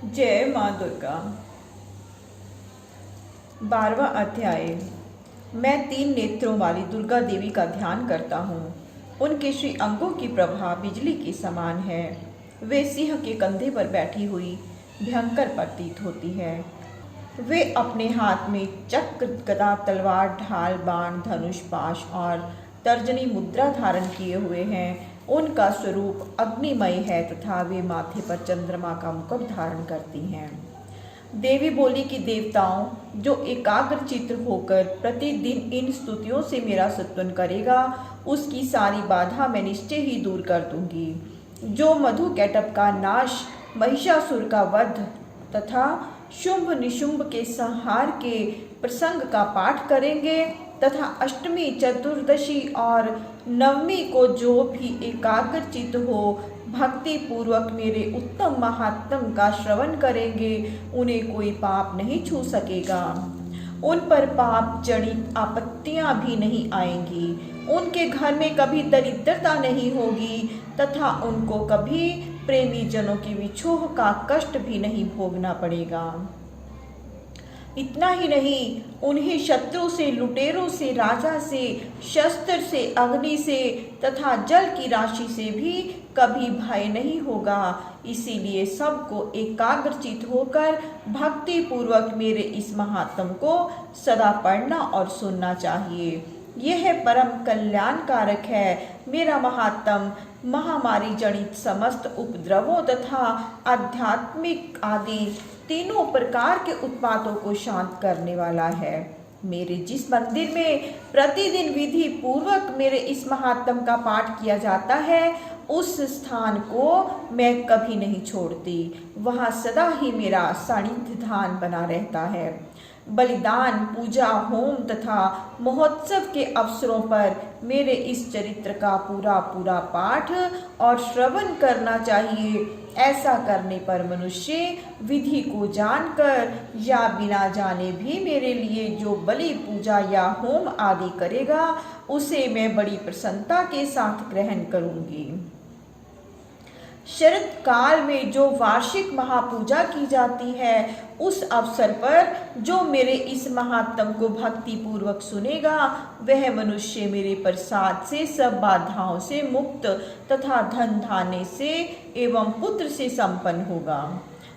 जय माँ दुर्गा। 12वां अध्याय। मैं 3 नेत्रों वाली दुर्गा देवी का ध्यान करता हूँ। उनके श्री अंगों की प्रभा बिजली के समान है। वे सिंह के कंधे पर बैठी हुई भयंकर प्रतीत होती है। वे अपने हाथ में चक्र, गदा, तलवार, ढाल, बाण, धनुष, पाश और तर्जनी मुद्रा धारण किए हुए हैं। उनका स्वरूप अग्निमय है तथा वे माथे पर चंद्रमा का मुकुट धारण करती हैं। देवी बोली कि देवताओं, जो एकाग्र चित्त होकर प्रतिदिन इन स्तुतियों से मेरा स्तुति करेगा, उसकी सारी बाधा मैं निश्चय ही दूर कर दूंगी। जो मधु कैटभ का नाश, महिषासुर का वध तथा शुंभ निशुंभ के संहार के प्रसंग का पाठ करेंगे तथा अष्टमी, चतुर्दशी और नवमी को जो भी एकाग्र चित्त हो भक्ति पूर्वक मेरे उत्तम महात्म का श्रवण करेंगे, उन्हें कोई पाप नहीं छू सकेगा। उन पर पाप जनित आपत्तियां भी नहीं आएंगी। उनके घर में कभी दरिद्रता नहीं होगी तथा उनको कभी प्रेमी जनों की विछोह का कष्ट भी नहीं भोगना पड़ेगा। इतना ही नहीं, उन्हें शत्रु से, लुटेरों से, राजा से, शस्त्र से, अग्नि से तथा जल की राशि से भी कभी भय नहीं होगा। इसीलिए सबको एकाग्रचित होकर भक्ति पूर्वक मेरे इस महात्म को सदा पढ़ना और सुनना चाहिए। यह परम कल्याणकारक है। मेरा महात्म महामारी जनित समस्त उपद्रवों तथा आध्यात्मिक आदि तीनों प्रकार के उत्पातों को शांत करने वाला है। मेरे जिस मंदिर में प्रतिदिन विधि पूर्वक मेरे इस महात्म का पाठ किया जाता है, उस स्थान को मैं कभी नहीं छोड़ती। वहाँ सदा ही मेरा सानिध्य ध्यान बना रहता है। बलिदान, पूजा, होम तथा महोत्सव के अवसरों पर मेरे इस चरित्र का पूरा पूरा पाठ और श्रवण करना चाहिए। ऐसा करने पर मनुष्य विधि को जानकर या बिना जाने भी मेरे लिए जो बलि, पूजा या होम आदि करेगा, उसे मैं बड़ी प्रसन्नता के साथ ग्रहण करूंगी। शरद काल में जो वार्षिक महापूजा की जाती है, उस अवसर पर जो मेरे इस महात्म को भक्ति पूर्वक सुनेगा, वह मनुष्य मेरे प्रसाद से सब बाधाओं से मुक्त तथा धन धान्य से एवं पुत्र से संपन्न होगा।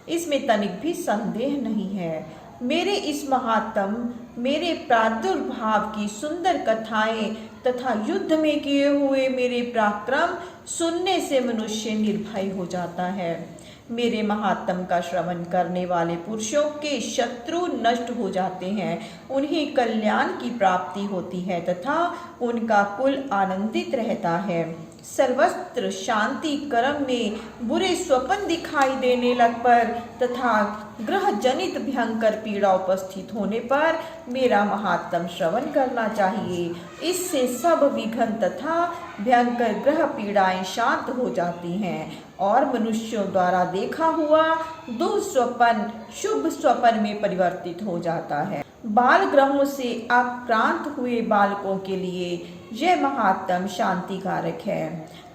इसमें तनिक भी संदेह नहीं है। मेरे इस महात्म, मेरे प्रादुर्भाव की सुंदर कथाएं तथा युद्ध में किए हुए मेरे पराक्रम सुनने से मनुष्य निर्भय हो जाता है। मेरे महात्म का श्रवण करने वाले पुरुषों के शत्रु नष्ट हो जाते हैं, उन्हें कल्याण की प्राप्ति होती है तथा उनका कुल आनंदित रहता है। सर्वत्र शांति कर्म में बुरे स्वप्न दिखाई देने लग पर तथा ग्रह जनित भयंकर पीड़ा उपस्थित होने पर मेरा महात्म श्रवण करना चाहिए। इससे सब विघ्न तथा भयंकर ग्रह पीड़ाएं शांत हो जाती हैं और मनुष्यों द्वारा देखा हुआ दुःस्वप्न शुभ स्वप्न में परिवर्तित हो जाता है। बाल ग्रहों से आक्रांत हुए बालकों के लिए यह महात्म शांतिकारक है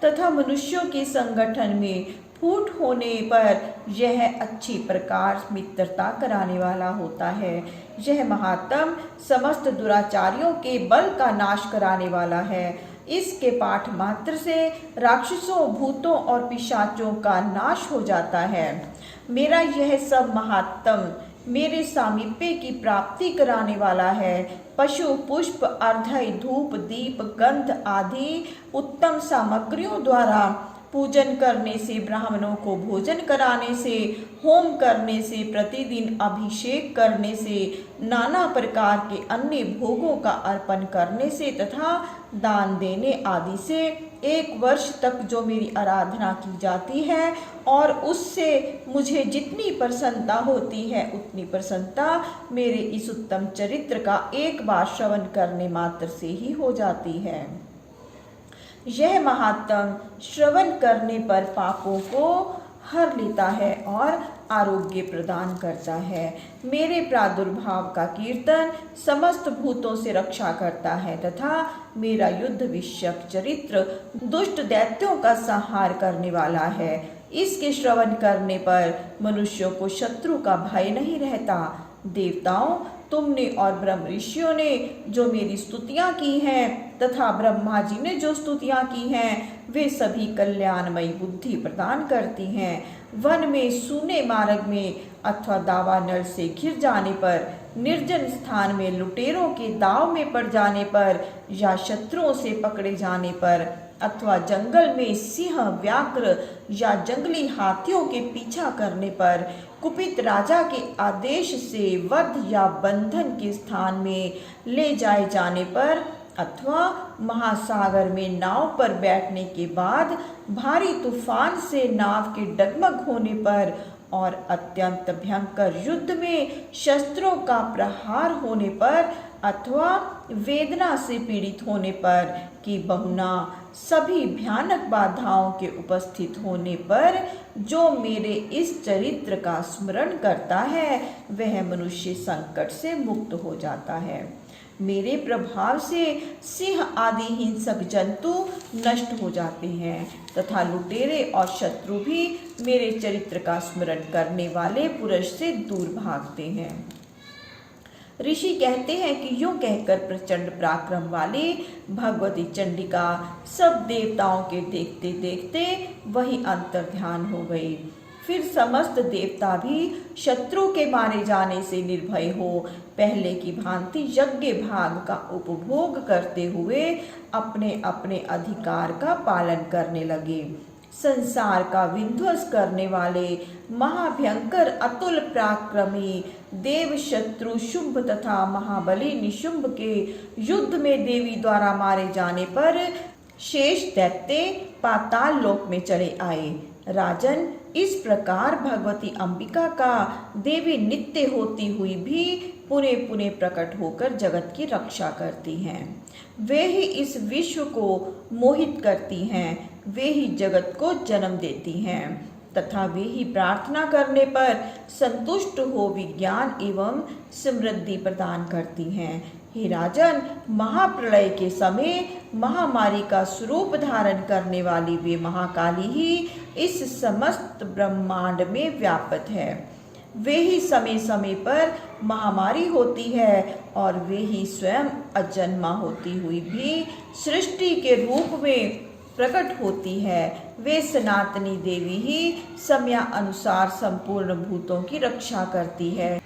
तथा मनुष्यों के संगठन में फूट होने पर यह अच्छी प्रकार मित्रता कराने वाला होता है। यह महात्म समस्त दुराचारियों के बल का नाश कराने वाला है। इसके पाठ मात्र से राक्षसों, भूतों और पिशाचों का नाश हो जाता है। मेरा यह सब महात्म मेरे सामीप्य की प्राप्ति कराने वाला है। पशु, पुष्प, अर्घ्य, धूप, दीप, गंध आदि उत्तम सामग्रियों द्वारा पूजन करने से, ब्राह्मणों को भोजन कराने से, होम करने से, प्रतिदिन अभिषेक करने से, नाना प्रकार के अन्य भोगों का अर्पण करने से तथा दान देने आदि से 1 वर्ष तक जो मेरी आराधना की जाती है और उससे मुझे जितनी प्रसन्नता होती है, उतनी प्रसन्नता मेरे इस उत्तम चरित्र का एक बार श्रवण करने मात्र से ही हो जाती है। यह महात्म श्रवण करने पर पापों को हर लेता है और आरोग्य प्रदान करता है। मेरे प्रादुर्भाव का कीर्तन समस्त भूतों से रक्षा करता है तथा मेरा युद्ध विषयक चरित्र दुष्ट दैत्यों का संहार करने वाला है। इसके श्रवण करने पर मनुष्यों को शत्रु का भय नहीं रहता। देवताओं, तुमने और ब्रह्म ऋषियों ने जो मेरी स्तुतियां की हैं तथा ब्रह्मा जी ने जो स्तुतियां की हैं, वे सभी कल्याणमयी बुद्धि प्रदान करती हैं। वन में, सूने मार्ग में अथवा दावानल से घिर जाने पर, निर्जन स्थान में लुटेरों के दाव में पड़ जाने पर, या शत्रुओं से पकड़े जाने पर, अथवा जंगल में सिंह, व्याघ्र या जंगली हाथियों के पीछा करने पर, कुपित राजा के आदेश से वध या बंधन के स्थान में ले जाए जाने पर, अथवा महासागर में नाव पर बैठने के बाद भारी तूफान से नाव के डगमग होने पर, और अत्यंत भयंकर युद्ध में शस्त्रों का प्रहार होने पर, अथवा वेदना से पीड़ित होने पर, कि बहुना सभी भयानक बाधाओं के उपस्थित होने पर जो मेरे इस चरित्र का स्मरण करता है, वह मनुष्य संकट से मुक्त हो जाता है। मेरे प्रभाव से सिंह आदि हिंसक जंतु नष्ट हो जाते हैं तथा लुटेरे और शत्रु भी मेरे चरित्र का स्मरण करने वाले पुरुष से दूर भागते हैं। ऋषि कहते हैं कि यूं कहकर प्रचंड पराक्रम वाली भगवती चंडिका सब देवताओं के देखते देखते वही अंतर्ध्यान हो गई। फिर समस्त देवता भी शत्रु के मारे जाने से निर्भय हो पहले की भांति यज्ञ भाग का उपभोग करते हुए अपने अपने अधिकार का पालन करने लगे। संसार का विध्वंस करने वाले महाभयंकर अतुल पराक्रमी देव शत्रु शुंभ तथा महाबली निशुंभ के युद्ध में देवी द्वारा मारे जाने पर शेष दैत्य पाताल लोक में चले आए। राजन, इस प्रकार भगवती अंबिका का देवी नित्य होती हुई भी पुनः पुनः प्रकट होकर जगत की रक्षा करती हैं। वे ही इस विश्व को मोहित करती हैं, वे ही जगत को जन्म देती हैं तथा वे ही प्रार्थना करने पर संतुष्ट हो विज्ञान एवं समृद्धि प्रदान करती हैं। हे राजन, महाप्रलय के समय महामारी का स्वरूप धारण करने वाली वे महाकाली ही इस समस्त ब्रह्मांड में व्याप्त है। वे ही समय समय पर महामारी होती है और वे ही स्वयं अजन्मा होती हुई भी सृष्टि के रूप में प्रकट होती है। वे सनातनी देवी ही समयानुसार संपूर्ण भूतों की रक्षा करती है।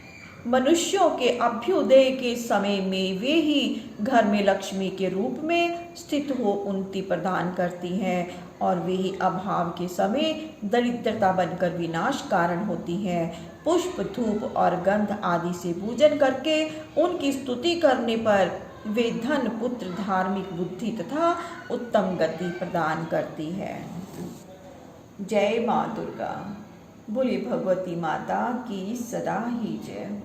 मनुष्यों के अभ्युदय के समय में वे ही घर में लक्ष्मी के रूप में स्थित हो उन्नति प्रदान करती हैं और वे ही अभाव के समय दरिद्रता बनकर विनाश कारण होती हैं। पुष्प, धूप और गंध आदि से पूजन करके उनकी स्तुति करने पर वे धन, पुत्र, धार्मिक बुद्धि तथा उत्तम गति प्रदान करती है। जय माँ दुर्गा। बोली भगवती माता की सदा ही जय।